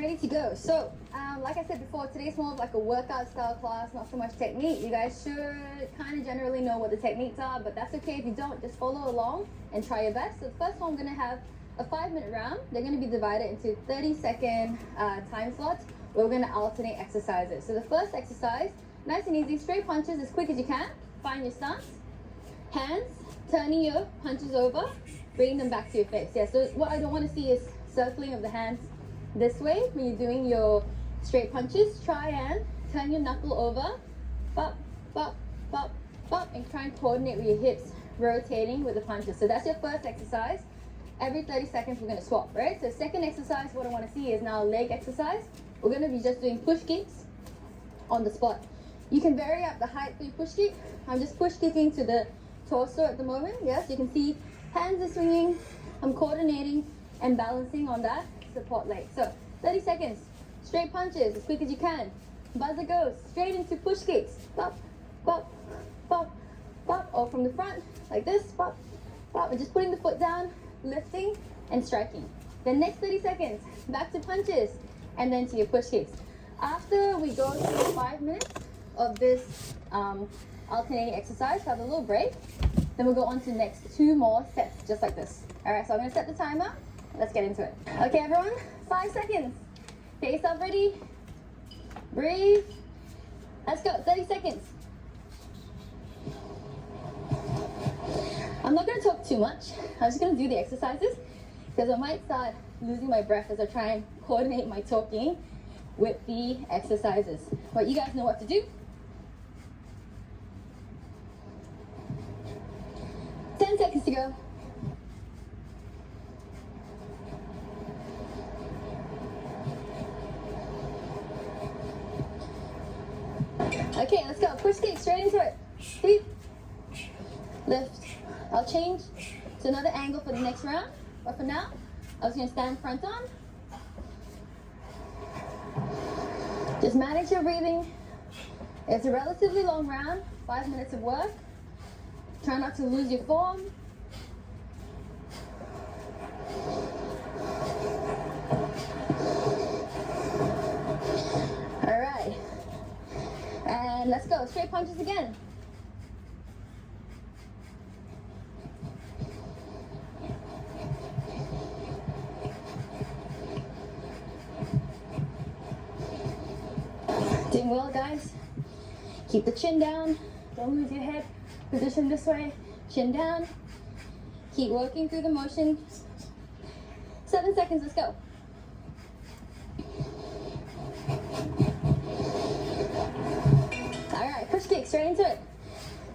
ready to go. So, like I said before, today's more of like a workout style class, not so much technique. You guys should kind of generally know what the techniques are, but that's okay if you don't. Just follow along and try your best. So the first one, I'm gonna have a 5-minute round. They're gonna be divided into 30-second time slots. We're gonna alternate exercises. So the first exercise, nice and easy, straight punches as quick as you can. Find your stance. Hands, turning your punches over, bringing them back to your face. Yeah, so what I don't want to see is circling of the hands this way when you're doing your straight punches. Try and turn your knuckle over, bop, bop, bop, bop, and try and coordinate with your hips rotating with the punches. So that's your first exercise. Every 30 seconds, we're going to swap, right? So second exercise, what I want to see is now a leg exercise. We're going to be just doing push kicks on the spot. You can vary up the height for your push kick. I'm just push kicking to the torso at the moment. Yes, you can see hands are swinging. I'm coordinating and balancing on that support leg. So 30 seconds, straight punches as quick as you can. Buzzer goes straight into push kicks. Bop, bop, bop, bop. Or from the front, like this, bop, bop. And just putting the foot down, lifting and striking. Then next 30 seconds, back to punches and then to your push kicks. After we go through 5 minutes of this alternating exercise, have a little break. Then we'll go on to next 2 more sets, just like this. All right, so I'm gonna set the timer. Let's get into it. Okay, everyone, 5 seconds. Get yourself ready. Breathe. Let's go, 30 seconds. I'm not gonna talk too much. I'm just gonna do the exercises because I might start losing my breath as I try and coordinate my talking with the exercises. But you guys know what to do. 10 seconds to go. Okay, let's go. Push kick straight into it. Sweep. Lift. I'll change to another angle for the next round. But for now, I was going to stand front on. Just manage your breathing. It's a relatively long round, 5 minutes of work. Try not to lose your form. All right. And let's go. Straight punches again. Doing well, guys. Keep the chin down. Don't lose your head. Position this way. Chin down. Keep working through the motion. 7 seconds. Let's go. All right. Push kick straight into it.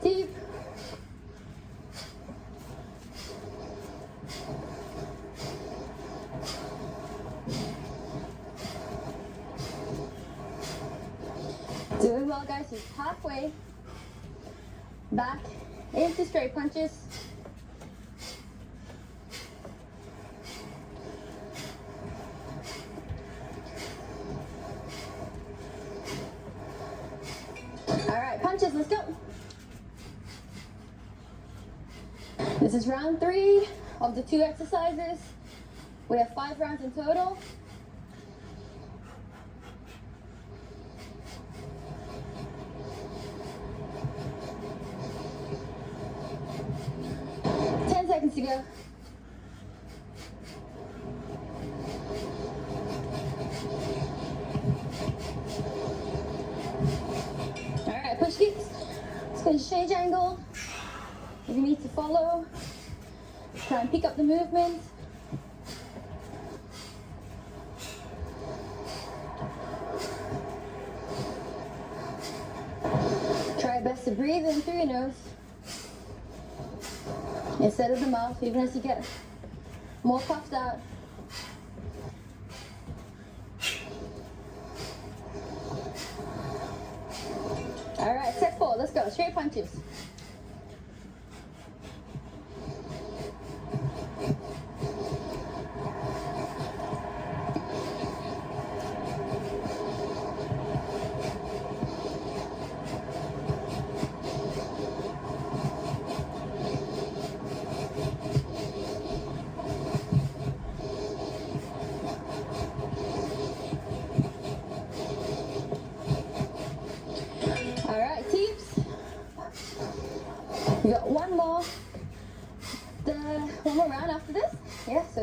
Deep. Doing well, guys. Just halfway back into straight punches. All right, punches. Let's go. This is round 3 of the 2 exercises. We have 5 rounds in total. To go. All right, push kicks. It's going to change angle. If you need to follow, try and pick up the movement. Try best to breathe in through your nose instead of the mouth, even as you get more puffed out. All right, set 4, let's go, straight punches.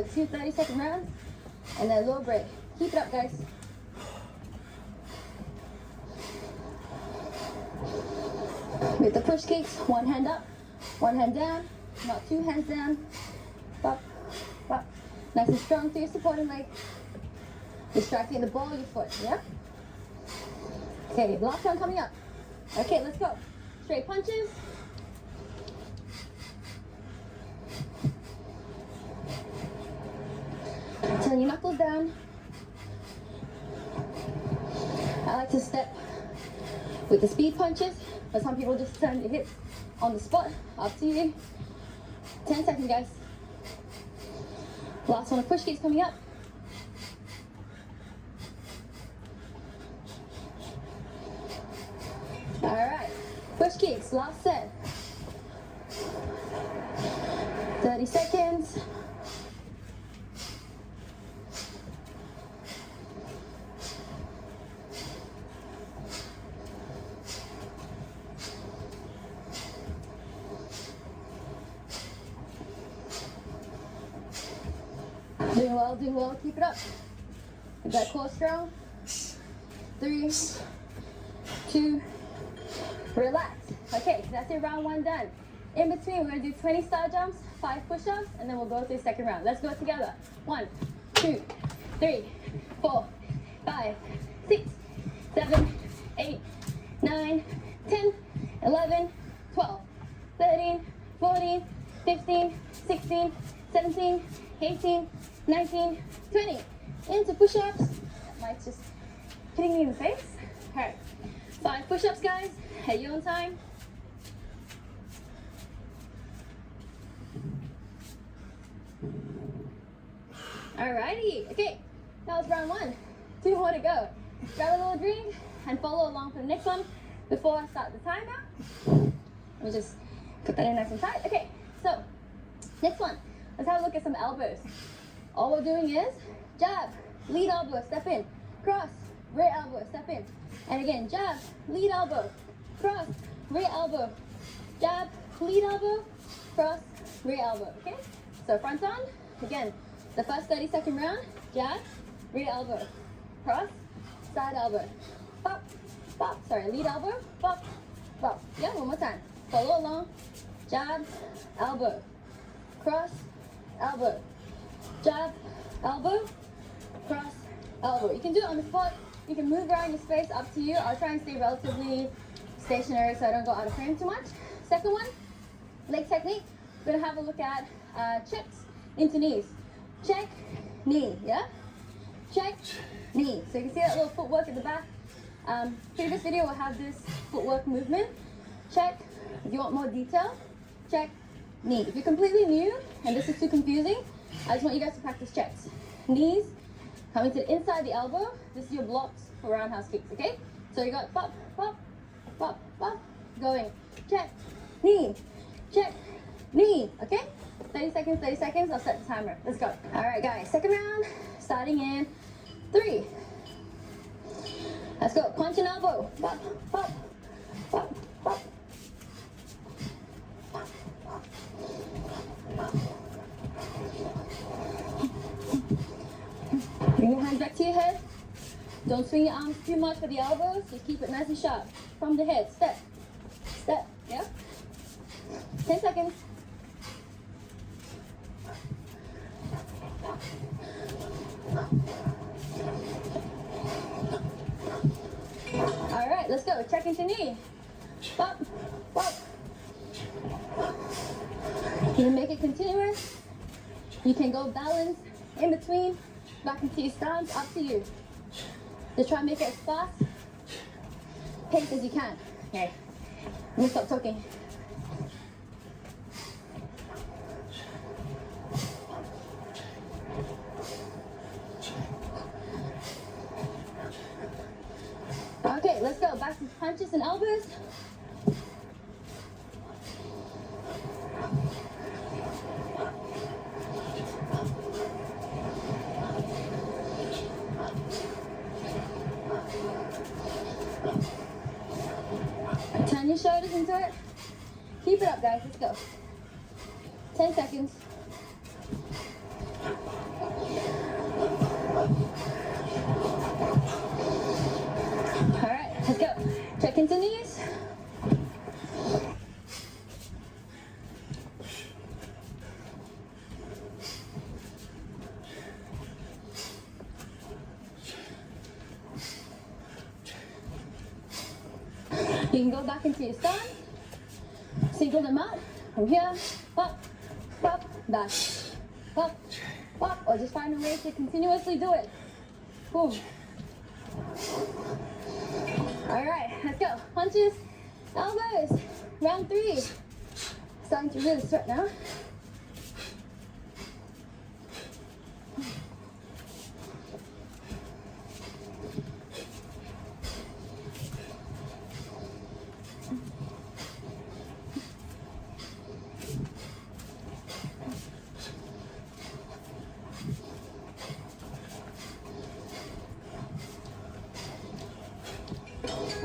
So 2 30-second rounds and then a little break. Keep it up, guys. With the push kicks, one hand up, one hand down, not 2 hands down. Up, up. Nice and strong through your supporting leg. Distracting the ball of your foot, yeah? Okay, last one coming up. Okay, let's go. Straight punches. Turn your knuckles down. I like to step with the speed punches, but some people just turn your hips on the spot. Up to you. 10 seconds, guys. Last one of push kicks coming up. All right, push kicks, last set. 30 seconds. Doing well, keep it up. Get that core strong. 3, 2, relax. Okay, that's your round 1 done. In between, we're gonna do 20 star jumps, 5 push-ups, and then we'll go through the second round. Let's go together. 1, 2, 3, 4, 5, 6, 7, 8, 9, 10, 11, 12, 13, 14, 15, 16, 17, 18, 19, 20. Into push-ups. That mic's just hitting me in the face. All right, 5 push-ups, guys, at your own time. Alrighty, okay, that was round 1. 2 more to go. Grab a little drink and follow along for the next one before I start the timer. Let me just put that in nice and tight. Okay, so next one, let's have a look at some elbows. All we're doing is jab, lead elbow, step in, cross, rear elbow, step in. And again, jab, lead elbow, cross, rear elbow, jab, lead elbow, cross, rear elbow, okay? So front on, again, the first 30-second round, jab, rear elbow, cross, side elbow, pop, pop, sorry, lead elbow, pop, pop. Yeah, one more time. Follow along, jab, elbow, cross, elbow, jab, elbow, cross, elbow. You can do it on the spot. You can move around your space, up to you. I'll try and stay relatively stationary so I don't go out of frame too much. Second one, leg technique. We're gonna have a look at checks into knees. Check, knee, yeah? Check, knee. So you can see that little footwork at the back. Previous video will have this footwork movement. Check, if you want more detail, check, knee. If you're completely new and this is too confusing, I just want you guys to practice checks. Knees coming to the inside the elbow. This is your blocks for roundhouse kicks, okay? So you got pop, pop, pop, pop, going. Check, knee, okay? 30 seconds, I'll set the timer. Let's go. All right, guys, second round, starting in 3. Let's go, punch and elbow. Pop, pop, pop, pop. Bring your hands back to your head. Don't swing your arms too much for the elbows. Just keep it nice and sharp. From the head. Step. Step. Yeah? 10 seconds. All right, let's go. Check into knee. Pop. Pop. You can make it continuous. You can go balance in between. Back into your stance, up to you. Just try and make it as fast pace as you can. Okay, let me stop talking. Okay, let's go. Back to punches and elbows. Turn your shoulders into it. Keep it up, guys. Let's go. 10 seconds. You can go back into your stance. Single them out from here, up, up, back, up, up, or just find a way to continuously do it. Boom. All right, let's go. Punches, elbows. Round 3. Starting to really sweat now.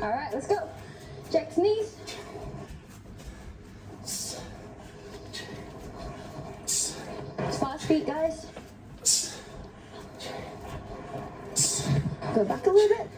All right, let's go. Jack's knees. Fast feet, guys. Go back a little bit.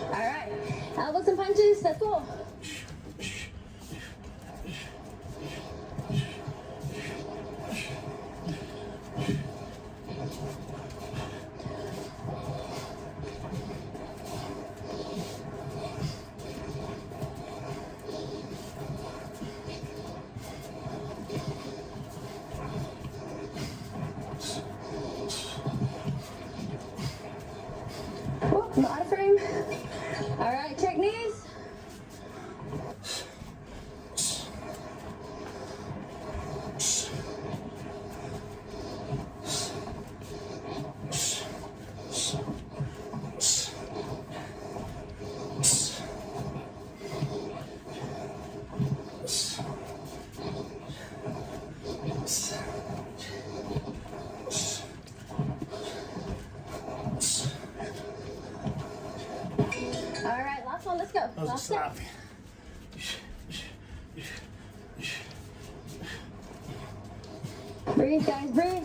All right, elbows and punches, let's go. I'm out of frame. All right, check knees. All right, last one, let's go. That was a Last slap. step. Breathe, guys, breathe.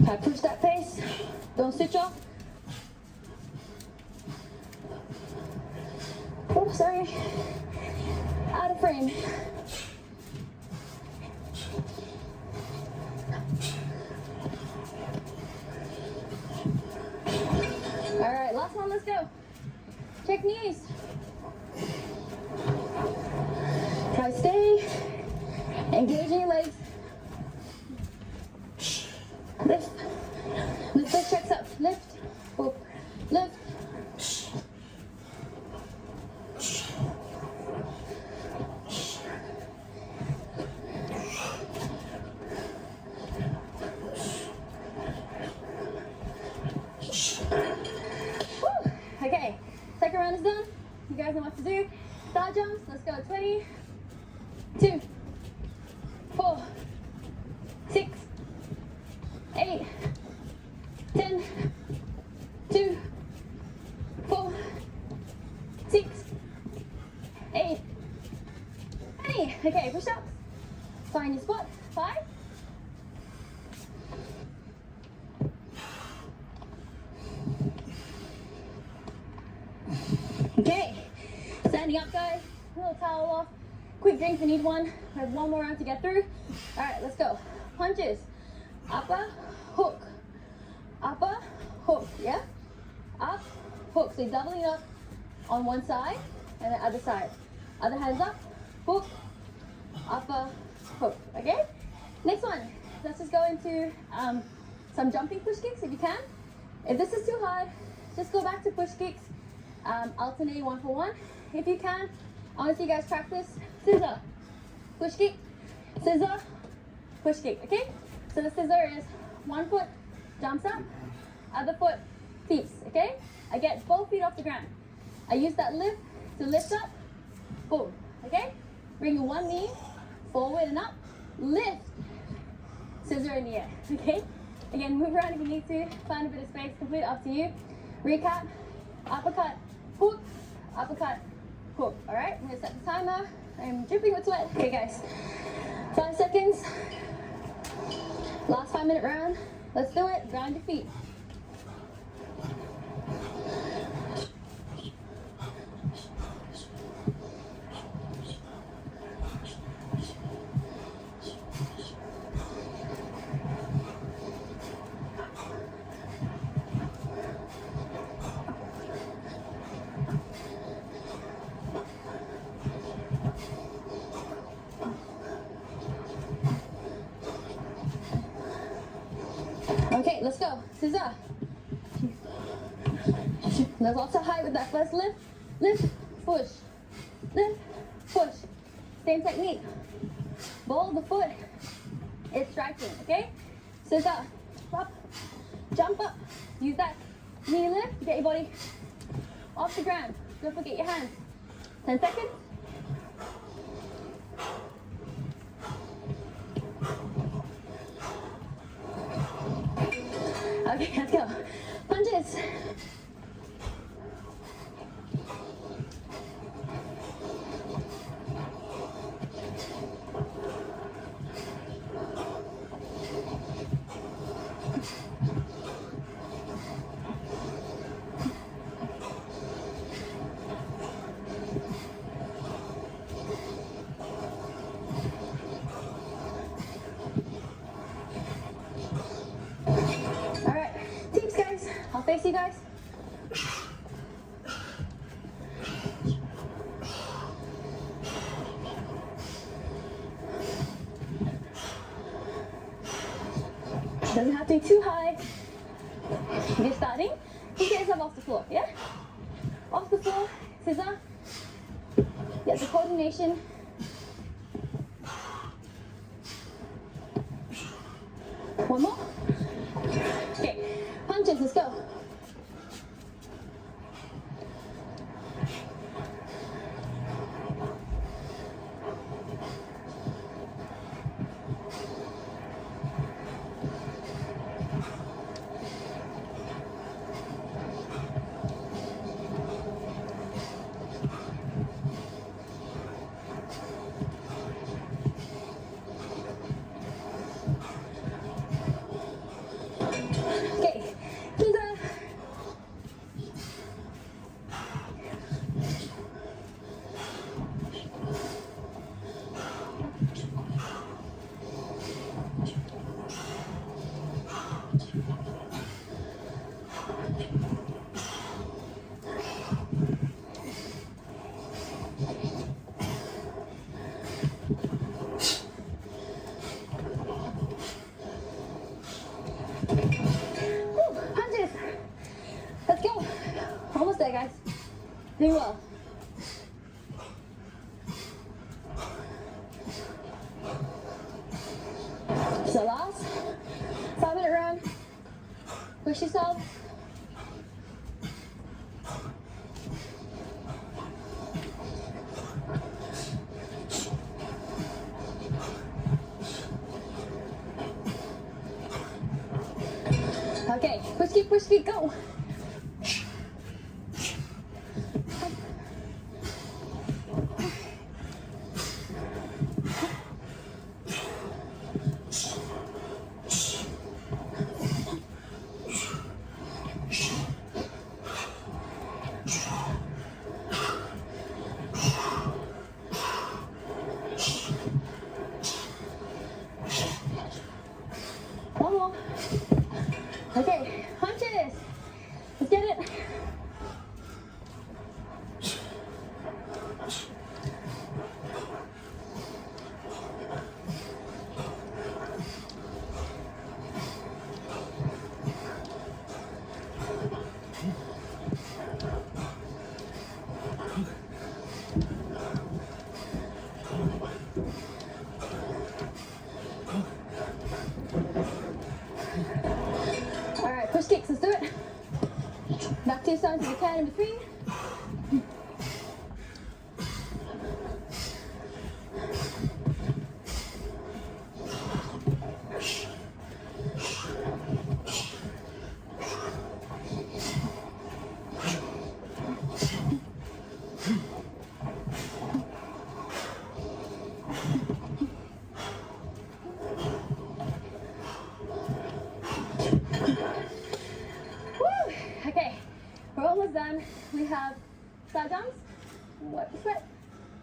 I push that pace. Don't switch off. Oh, sorry. Out of frame. All right, last one, let's go. Check knees. Try to stay engaging your legs. Lift. Lift those checks up. Lift. Up. Lift. Woo. Okay, second round is done. You guys know what to do. Star jumps. Let's go. 20, 2, 4, 6, 8, 10, 2, 4, 6, 8, 20. Okay, push ups. Find your spot. 5. Okay, standing up, guys. Little towel off. Quick drink if you need one. I have one more round to get through. All right, let's go. Punches. Upper, hook. Upper, hook. Yeah? Up, hook. So you're doubling up on one side and the other side. Other hands up, hook, upper, hook. Okay? Next one. Let's just go into some jumping push kicks if you can. If this is too hard, just go back to push kicks. Alternating 1 for 1. If you can, I want to see you guys practice scissor, push kick, scissor, push kick, okay? So the scissor is 1 foot jumps up, other foot keeps, okay? I get both feet off the ground. I use that lift to lift up, boom, okay? Bring one knee forward and up, lift, scissor in the air, okay? Again, move around if you need to, find a bit of space, complete up to you. Recap, uppercut, hook, uppercut, hook. All right, I'm gonna set the timer. I'm dripping with sweat. Okay, guys, 5 seconds. Last 5-minute round. Let's do it. Ground your feet. let's go. Scissor. There's lots of height with that first lift. Lift, push. Lift, push. Same technique. Ball of the foot is striking, okay? Scissor, up, jump up. Use that knee lift to get your body off the ground. Don't forget your hands. 10 seconds. Okay, let's go. Punches. I'll face you guys. Doesn't have to be too high. If you're starting, just get yourself off the floor, yeah? Off the floor, scissor. Get the coordination. One more. Okay, punches, let's go. Punches. Let's go. Almost there, guys. Doing well. So last 5-minute round. Push yourself. Okay, push, keep, go. One more. Okay, punches. Let's get it. Push kicks, let's do it. Back to your sides if you can in between. Okay, we're almost done. We have side jumps, wipe the sweat,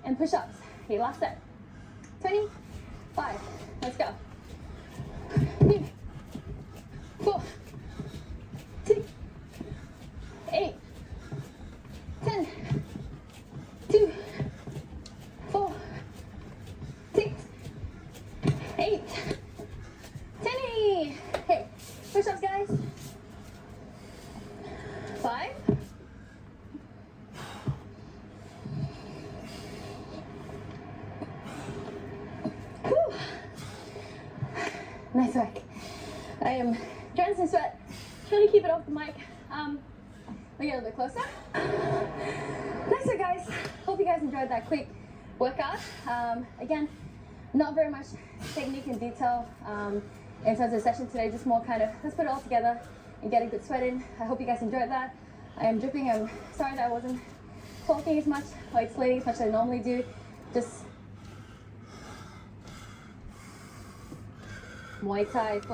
and push-ups. Okay, last set. 25. Let's go. 3, 4, 6, 8, 10, 2, 4, 6, 8, 10. Okay, push-ups, guys. Nice work. I am drenched in sweat, trying to keep it off the mic. Let me get a little bit closer. Nice work, guys. Hope you guys enjoyed that quick workout. Again, not very much technique and detail in terms of the session today, just more kind of, let's put it all together and get a good sweat in. I hope you guys enjoyed that. I am dripping. I'm sorry that I wasn't talking as much or explaining as much as I normally do. Just Muay Thai for